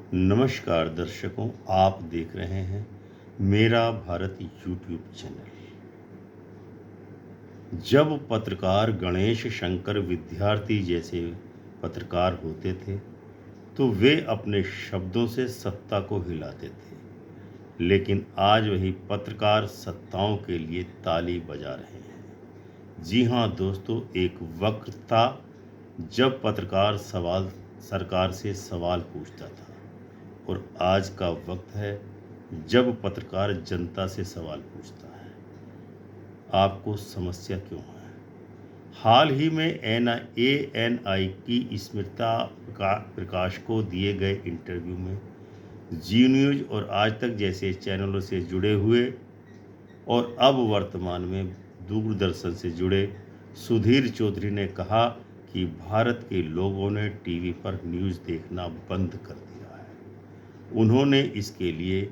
नमस्कार दर्शकों, आप देख रहे हैं मेरा भारत यूट्यूब चैनल। जब पत्रकार गणेश शंकर विद्यार्थी जैसे पत्रकार होते थे, तो वे अपने शब्दों से सत्ता को हिलाते थे। लेकिन आज वही पत्रकार सत्ताओं के लिए ताली बजा रहे हैं। जी हाँ दोस्तों, एक वक्त था जब पत्रकार सरकार से सवाल पूछता था, और आज का वक्त है जब पत्रकार जनता से सवाल पूछता है। आपको समस्या क्यों है? हाल ही में एएनआई की स्मृता प्रकाश को दिए गए इंटरव्यू में जी न्यूज और आज तक जैसे चैनलों से जुड़े हुए और अब वर्तमान में दूरदर्शन से जुड़े सुधीर चौधरी ने कहा कि भारत के लोगों ने टीवी पर न्यूज़ देखना बंद कर दिया है। उन्होंने इसके लिए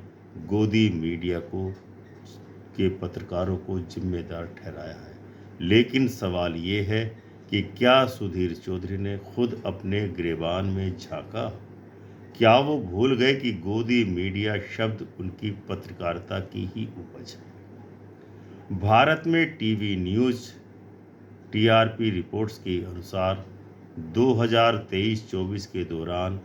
गोदी मीडिया के पत्रकारों को जिम्मेदार ठहराया है। लेकिन सवाल ये है कि क्या सुधीर चौधरी ने खुद अपने गिरेबान में झांका? क्या वो भूल गए कि गोदी मीडिया शब्द उनकी पत्रकारिता की ही उपज है? भारत में टीवी न्यूज़ टीआरपी रिपोर्ट्स के अनुसार 2023-24 के दौरान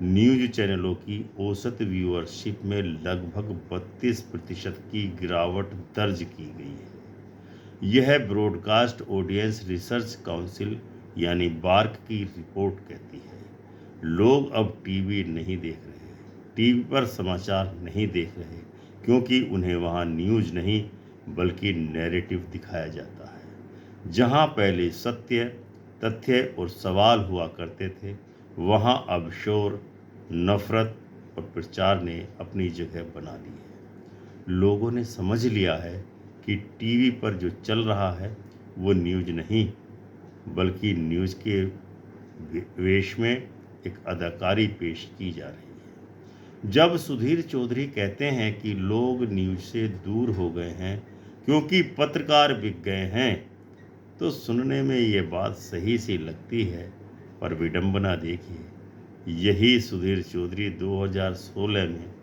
न्यूज चैनलों की औसत व्यूअरशिप में लगभग 32% की गिरावट दर्ज की गई है। यह ब्रॉडकास्ट ऑडियंस रिसर्च काउंसिल यानी बार्क की रिपोर्ट कहती है। लोग अब टीवी नहीं देख रहे, टीवी पर समाचार नहीं देख रहे, क्योंकि उन्हें वहां न्यूज़ नहीं बल्कि नैरेटिव दिखाया जाता है। जहां पहले सत्य, तथ्य और सवाल हुआ करते थे, वहां अब शोर, नफरत और प्रचार ने अपनी जगह बना ली है। लोगों ने समझ लिया है कि टीवी पर जो चल रहा है वो न्यूज़ नहीं बल्कि न्यूज़ के वेश में एक अदाकारी पेश की जा रही है। जब सुधीर चौधरी कहते हैं कि लोग न्यूज़ से दूर हो गए हैं क्योंकि पत्रकार बिक गए हैं, तो सुनने में ये बात सही सी लगती है, पर विडंबना देखिए। यही सुधीर चौधरी 2016 में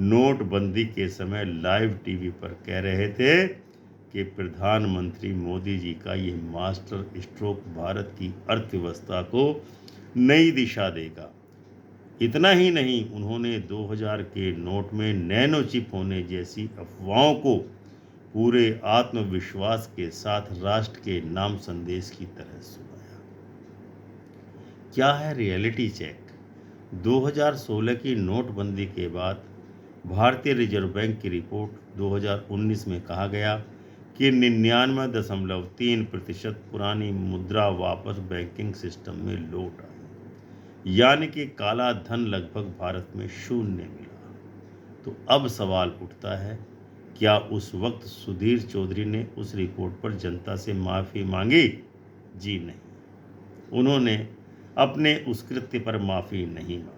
नोटबंदी के समय लाइव टीवी पर कह रहे थे कि प्रधानमंत्री मोदी जी का ये मास्टर स्ट्रोक भारत की अर्थव्यवस्था को नई दिशा देगा। इतना ही नहीं, उन्होंने 2000 के नोट में नैनो चिप होने जैसी अफवाहों को पूरे आत्मविश्वास के साथ राष्ट्र के नाम संदेश की तरह सुनाया। क्या है रियलिटी चेक? 2016 की नोटबंदी के बाद भारतीय रिजर्व बैंक की रिपोर्ट 2019 में कहा गया कि 99.3% पुरानी मुद्रा वापस बैंकिंग सिस्टम में लौट आई, यानी कि काला धन लगभग भारत में शून्य मिला। तो अब सवाल उठता है, क्या उस वक्त सुधीर चौधरी ने उस रिपोर्ट पर जनता से माफ़ी मांगी? जी नहीं, उन्होंने अपने उस कृत्य पर माफ़ी नहीं मांगी।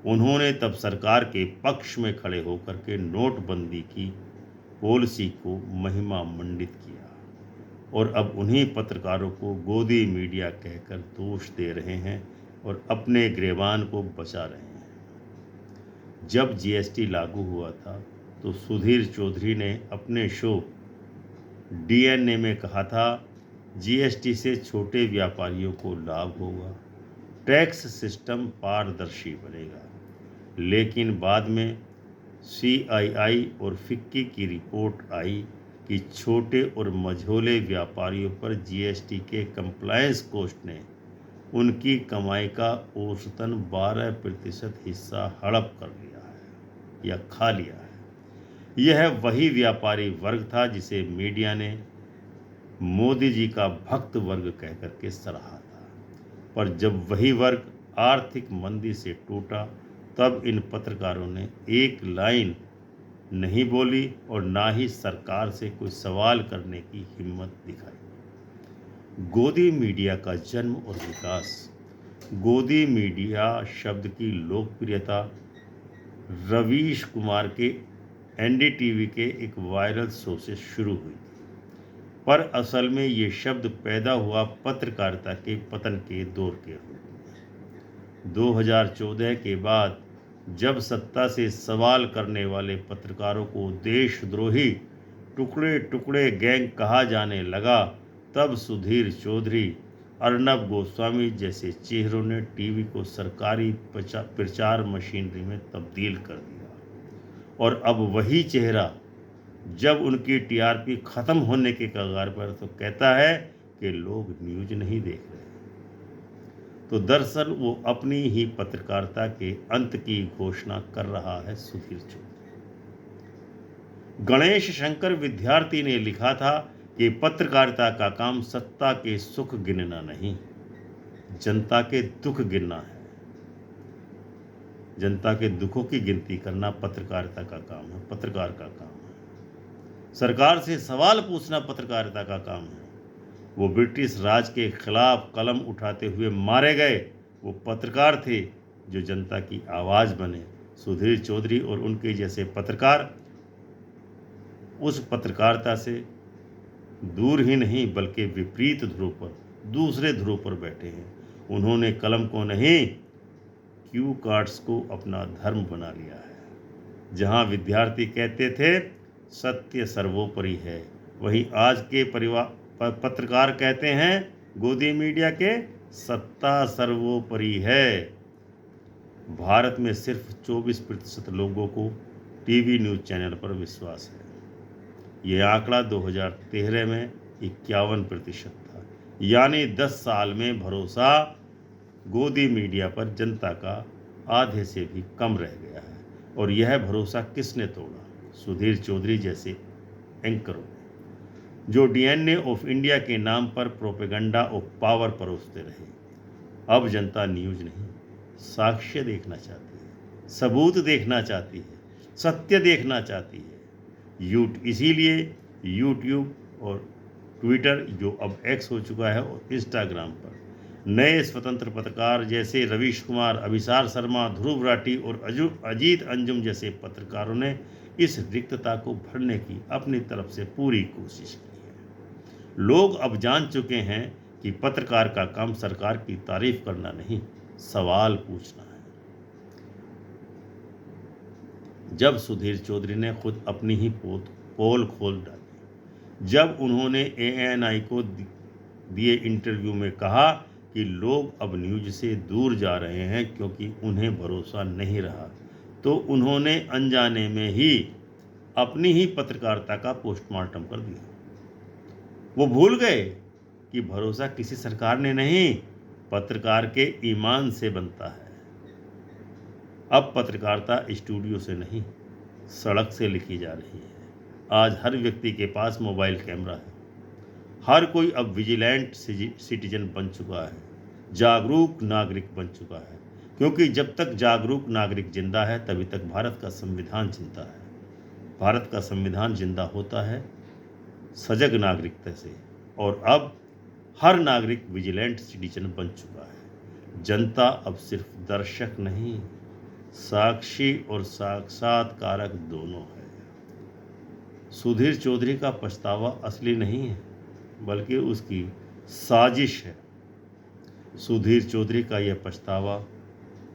उन्होंने तब सरकार के पक्ष में खड़े होकर के नोटबंदी की पॉलिसी को महिमा मंडित किया, और अब उन्हीं पत्रकारों को गोदी मीडिया कहकर दोष दे रहे हैं और अपने गिरेबान को बचा रहे हैं। जब जीएसटी लागू हुआ था, तो सुधीर चौधरी ने अपने शो डीएनए में कहा था, जीएसटी से छोटे व्यापारियों को लाभ होगा, टैक्स सिस्टम पारदर्शी बनेगा। लेकिन बाद में सीआईआई और फिक्की की रिपोर्ट आई कि छोटे और मझोले व्यापारियों पर जीएसटी के कंप्लायंस कोस्ट ने उनकी कमाई का औसतन 12% हिस्सा हड़प कर लिया है या खा लिया है। यह वही व्यापारी वर्ग था जिसे मीडिया ने मोदी जी का भक्त वर्ग कहकर के सराहा था। पर जब वही वर्ग आर्थिक मंदी से टूटा, तब इन पत्रकारों ने एक लाइन नहीं बोली और ना ही सरकार से कोई सवाल करने की हिम्मत दिखाई। गोदी मीडिया का जन्म और विकास। गोदी मीडिया शब्द की लोकप्रियता रवीश कुमार के एनडीटीवी के एक वायरल शो से शुरू हुई थी, पर असल में ये शब्द पैदा हुआ पत्रकारिता के पतन के दौर के रूप में। 2014 के बाद जब सत्ता से सवाल करने वाले पत्रकारों को देशद्रोही, टुकड़े टुकड़े गैंग कहा जाने लगा, तब सुधीर चौधरी, अर्नब गोस्वामी जैसे चेहरों ने टीवी को सरकारी प्रचार मशीनरी में तब्दील कर दिया। और अब वही चेहरा जब उनकी टीआरपी खत्म होने के कगार पर तो कहता है कि लोग न्यूज नहीं देख रहे। तो दरअसल वो अपनी ही पत्रकारिता के अंत की घोषणा कर रहा है सुधीर चौधरी। गणेश शंकर विद्यार्थी ने लिखा था कि पत्रकारिता का काम सत्ता के सुख गिनना नहीं, जनता के दुख गिनना है। जनता के दुखों की गिनती करना पत्रकारिता का काम है, पत्रकार का काम है। सरकार से सवाल पूछना पत्रकारिता का काम है। वो ब्रिटिश राज के खिलाफ कलम उठाते हुए मारे गए वो पत्रकार थे जो जनता की आवाज़ बने। सुधीर चौधरी और उनके जैसे पत्रकार उस पत्रकारिता से दूर ही नहीं बल्कि विपरीत ध्रुव पर, दूसरे ध्रुव पर बैठे हैं। उन्होंने कलम को नहीं, क्यू कार्ड्स को अपना धर्म बना लिया है। जहां विद्यार्थी कहते थे सत्य सर्वोपरि है, वहीं आज के पत्रकार कहते हैं गोदी मीडिया के सत्ता सर्वोपरि है। भारत में सिर्फ 24% लोगों को टीवी न्यूज़ चैनल पर विश्वास है। ये आंकड़ा 2013 में 51% था। यानी 10 साल में भरोसा गोदी मीडिया पर जनता का आधे से भी कम रह गया है। और यह भरोसा किसने तोड़ा? सुधीर चौधरी जैसे एंकरों ने, जो डीएनए ऑफ इंडिया के नाम पर प्रोपेगेंडा ऑफ पावर परोसते रहे। अब जनता न्यूज नहीं, साक्ष्य देखना चाहती है, सबूत देखना चाहती है, सत्य देखना चाहती है। इसीलिए यूट्यूब और ट्विटर, जो अब एक्स हो चुका है, और इंस्टाग्राम पर नए स्वतंत्र पत्रकार जैसे रवीश कुमार, अभिसार शर्मा, ध्रुव राठी और अजीत अंजुम जैसे पत्रकारों ने इस रिक्तता को भरने की अपनी तरफ से पूरी कोशिश की है। लोग अब जान चुके हैं कि पत्रकार का काम सरकार की तारीफ करना नहीं, सवाल पूछना है। जब सुधीर चौधरी ने खुद अपनी ही पोल खोल डाली, जब उन्होंने एएनआई को दिए इंटरव्यू में कहा कि लोग अब न्यूज से दूर जा रहे हैं क्योंकि उन्हें भरोसा नहीं रहा, तो उन्होंने अनजाने में ही अपनी ही पत्रकारिता का पोस्टमार्टम कर दिया। वो भूल गए कि भरोसा किसी सरकार ने नहीं, पत्रकार के ईमान से बनता है। अब पत्रकारिता स्टूडियो से नहीं, सड़क से लिखी जा रही है। आज हर व्यक्ति के पास मोबाइल कैमरा है। हर कोई अब विजिलेंट सिटीजन बन चुका है, जागरूक नागरिक बन चुका है। क्योंकि जब तक जागरूक नागरिक जिंदा है तभी तक भारत का संविधान जिंदा है। भारत का संविधान जिंदा होता है सजग नागरिकता से। और अब हर नागरिक विजिलेंट सिटीजन बन चुका है। जनता अब सिर्फ दर्शक नहीं, साक्षी और साक्षात्कारक दोनों है। सुधीर चौधरी का पछतावा असली नहीं है बल्कि उसकी साजिश है। सुधीर चौधरी का यह पछतावा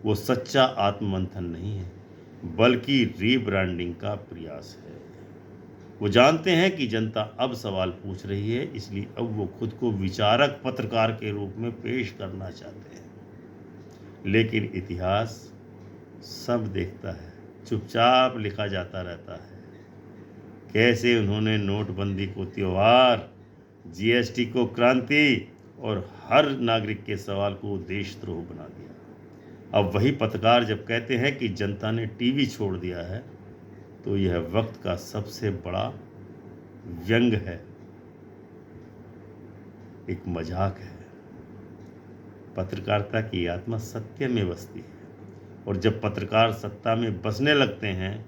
वो सच्चा आत्ममंथन नहीं है बल्कि रीब्रांडिंग का प्रयास है। वो जानते हैं कि जनता अब सवाल पूछ रही है, इसलिए अब वो खुद को विचारक पत्रकार के रूप में पेश करना चाहते हैं। लेकिन इतिहास सब देखता है, चुपचाप लिखा जाता रहता है। कैसे उन्होंने नोटबंदी को त्योहार, जीएसटी को क्रांति और हर नागरिक के सवाल को देशद्रोह बना दिया। अब वही पत्रकार जब कहते हैं कि जनता ने टीवी छोड़ दिया है, तो यह वक्त का सबसे बड़ा व्यंग है, एक मजाक है। पत्रकारिता की आत्मा सत्य में बसती है और जब पत्रकार सत्ता में बसने लगते हैं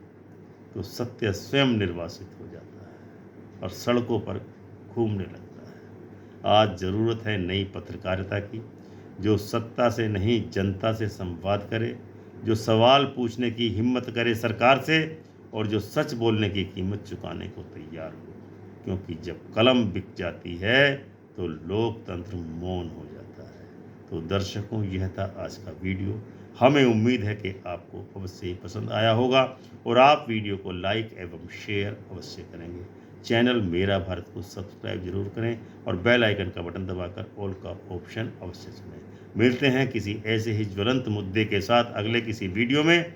तो सत्य स्वयं निर्वासित हो जाता है और सड़कों पर घूमने लगता है। आज ज़रूरत है नई पत्रकारिता की, जो सत्ता से नहीं जनता से संवाद करे, जो सवाल पूछने की हिम्मत करे सरकार से और जो सच बोलने की कीमत चुकाने को तैयार हो। क्योंकि जब कलम बिक जाती है तो लोकतंत्र मौन हो जाता है। तो दर्शकों, यह था आज का वीडियो। हमें उम्मीद है कि आपको अवश्य ही पसंद आया होगा और आप वीडियो को लाइक एवं शेयर अवश्य करेंगे। चैनल मेरा भारत को सब्सक्राइब जरूर करें और बेल आइकन का बटन दबाकर ऑल का ऑप्शन अवश्य चुनें। मिलते हैं किसी ऐसे ही ज्वलंत मुद्दे के साथ अगले किसी वीडियो में।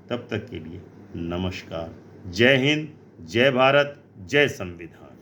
तब तक के लिए नमस्कार। जय हिंद, जय भारत, जय संविधान।